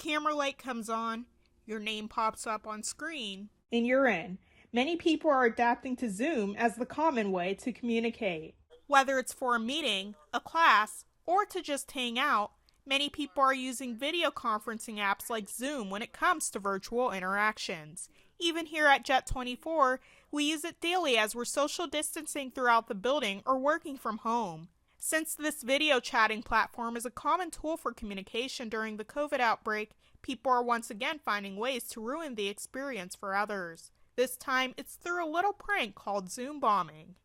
camera light comes on, your name pops up on screen, and you're in. Many people are adapting to Zoom as the common way to communicate. Whether it's for a meeting, a class, or to just hang out, many people are using video conferencing apps like Zoom when it comes to virtual interactions. Even here at Jet24, we use it daily as we're social distancing throughout the building or working from home. Since this video chatting platform is a common tool for communication during the COVID outbreak, people are once again finding ways to ruin the experience for others. This time, it's through a little prank called Zoom bombing.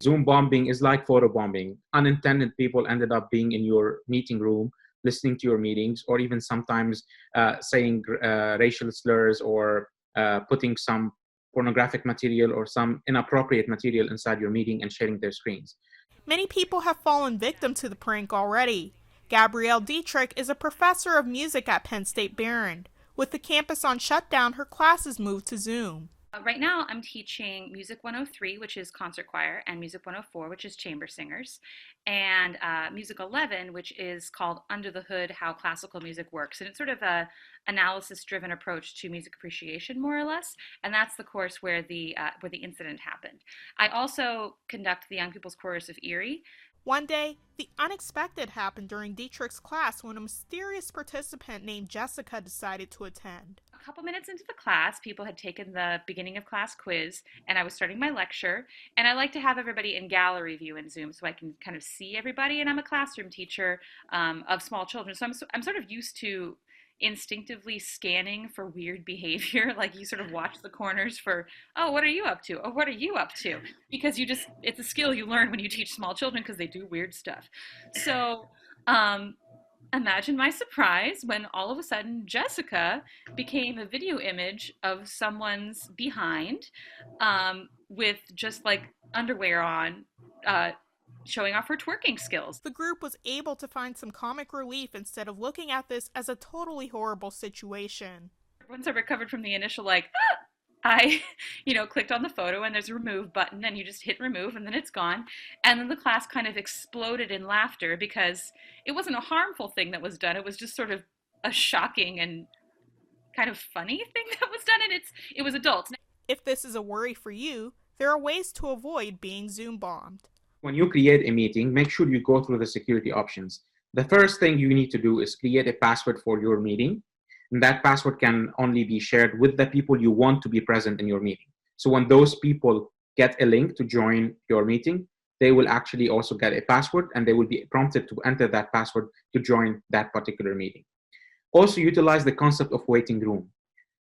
Zoom bombing is like photo bombing. Unintended people ended up being in your meeting room, listening to your meetings, or even sometimes saying racial slurs or putting some pornographic material or some inappropriate material inside your meeting and sharing their screens. Many people have fallen victim to the prank already. Gabrielle Dietrich is a professor of music at Penn State Behrend. With the campus on shutdown, her classes moved to Zoom. Right now, I'm teaching Music 103, which is concert choir, and Music 104, which is chamber singers, and Music 11, which is called Under the Hood: How Classical Music Works. And it's sort of a analysis-driven approach to music appreciation, more or less. And that's the course where the incident happened. I also conduct the Young People's Chorus of Erie. One day, the unexpected happened during Dietrich's class when a mysterious participant named Jessica decided to attend. A couple minutes into the class, people had taken the beginning of class quiz, and I was starting my lecture. And I like to have everybody in gallery view in Zoom so I can kind of see everybody. And I'm a classroom teacher of small children, so I'm sort of used to instinctively scanning for weird behavior. Like you sort of watch the corners for, oh, what are you up to? Oh, what are you up to? Because it's a skill you learn when you teach small children because they do weird stuff. So imagine my surprise when all of a sudden Jessica became a video image of someone's behind with just like underwear on, showing off her twerking skills. The group was able to find some comic relief instead of looking at this as a totally horrible situation. Once I recovered from the initial I, clicked on the photo and there's a remove button and you just hit remove and then it's gone. And then the class kind of exploded in laughter because it wasn't a harmful thing that was done. It was just sort of a shocking and kind of funny thing that was done, and it was adults. If this is a worry for you, there are ways to avoid being Zoom bombed. When you create a meeting, make sure you go through the security options. The first thing you need to do is create a password for your meeting. And that password can only be shared with the people you want to be present in your meeting. So when those people get a link to join your meeting, they will actually also get a password and they will be prompted to enter that password to join that particular meeting. Also utilize the concept of waiting room.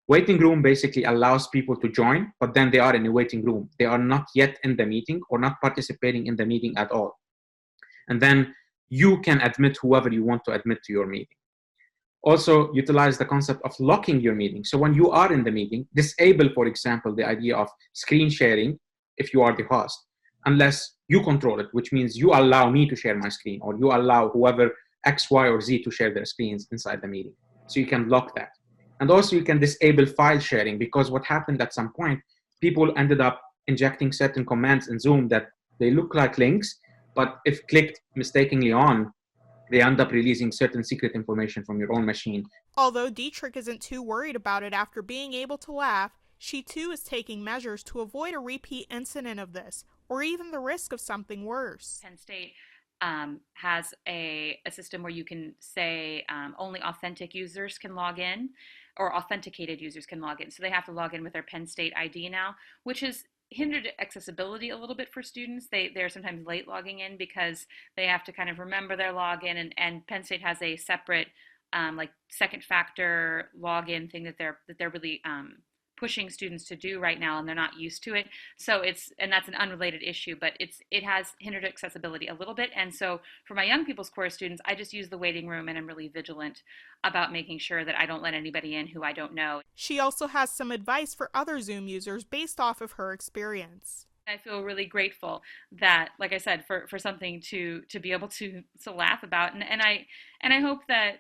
Waiting room basically allows people to join, but then they are in a waiting room. They are not yet in the meeting or not participating in the meeting at all. And then you can admit whoever you want to admit to your meeting. Also utilize the concept of locking your meeting. So when you are in the meeting, disable, for example, the idea of screen sharing if you are the host, unless you control it, which means you allow me to share my screen or you allow whoever X, Y, or Z to share their screens inside the meeting. So you can lock that. And also you can disable file sharing, because what happened at some point, people ended up injecting certain commands in Zoom that they look like links, but if clicked mistakenly on, they end up releasing certain secret information from your own machine. Although Dietrich isn't too worried about it after being able to laugh, she too is taking measures to avoid a repeat incident of this, or even the risk of something worse. Penn State has a system where you can say only authentic users can log in, or authenticated users can log in. So they have to log in with their Penn State ID now, which has hindered accessibility a little bit for students. They're sometimes late logging in because they have to kind of remember their login, and Penn State has a separate like second factor login thing that they're really pushing students to do right now, and they're not used to it. So that's an unrelated issue, but it has hindered accessibility a little bit. And so for my young people's course students, I just use the waiting room, and I'm really vigilant about making sure that I don't let anybody in who I don't know. She also has some advice for other Zoom users based off of her experience. I feel really grateful that, like I said, for something to be able to laugh about, and I hope that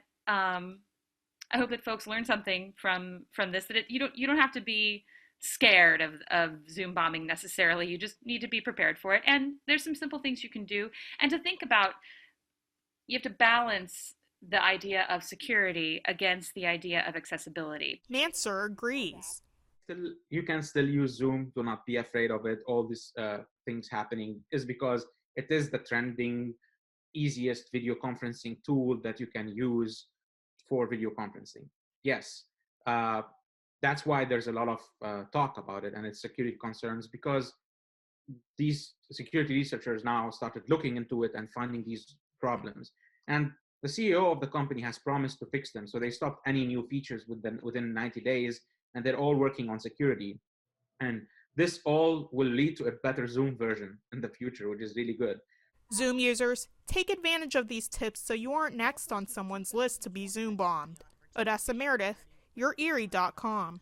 I hope that folks learn something from this, that you don't have to be scared of Zoom bombing necessarily. You just need to be prepared for it. And there's some simple things you can do. And to think about, you have to balance the idea of security against the idea of accessibility. Mansour agrees. You can still use Zoom. Do not be afraid of it. All these things happening is because it is the trending, easiest video conferencing tool that you can use for video conferencing. Yes, that's why there's a lot of talk about it and its security concerns, because these security researchers now started looking into it and finding these problems. And the CEO of the company has promised to fix them. So they stopped any new features within 90 days, and they're all working on security. And this all will lead to a better Zoom version in the future, which is really good. Zoom users, take advantage of these tips so you aren't next on someone's list to be Zoom bombed. Odessa Meredith, YourErie.com.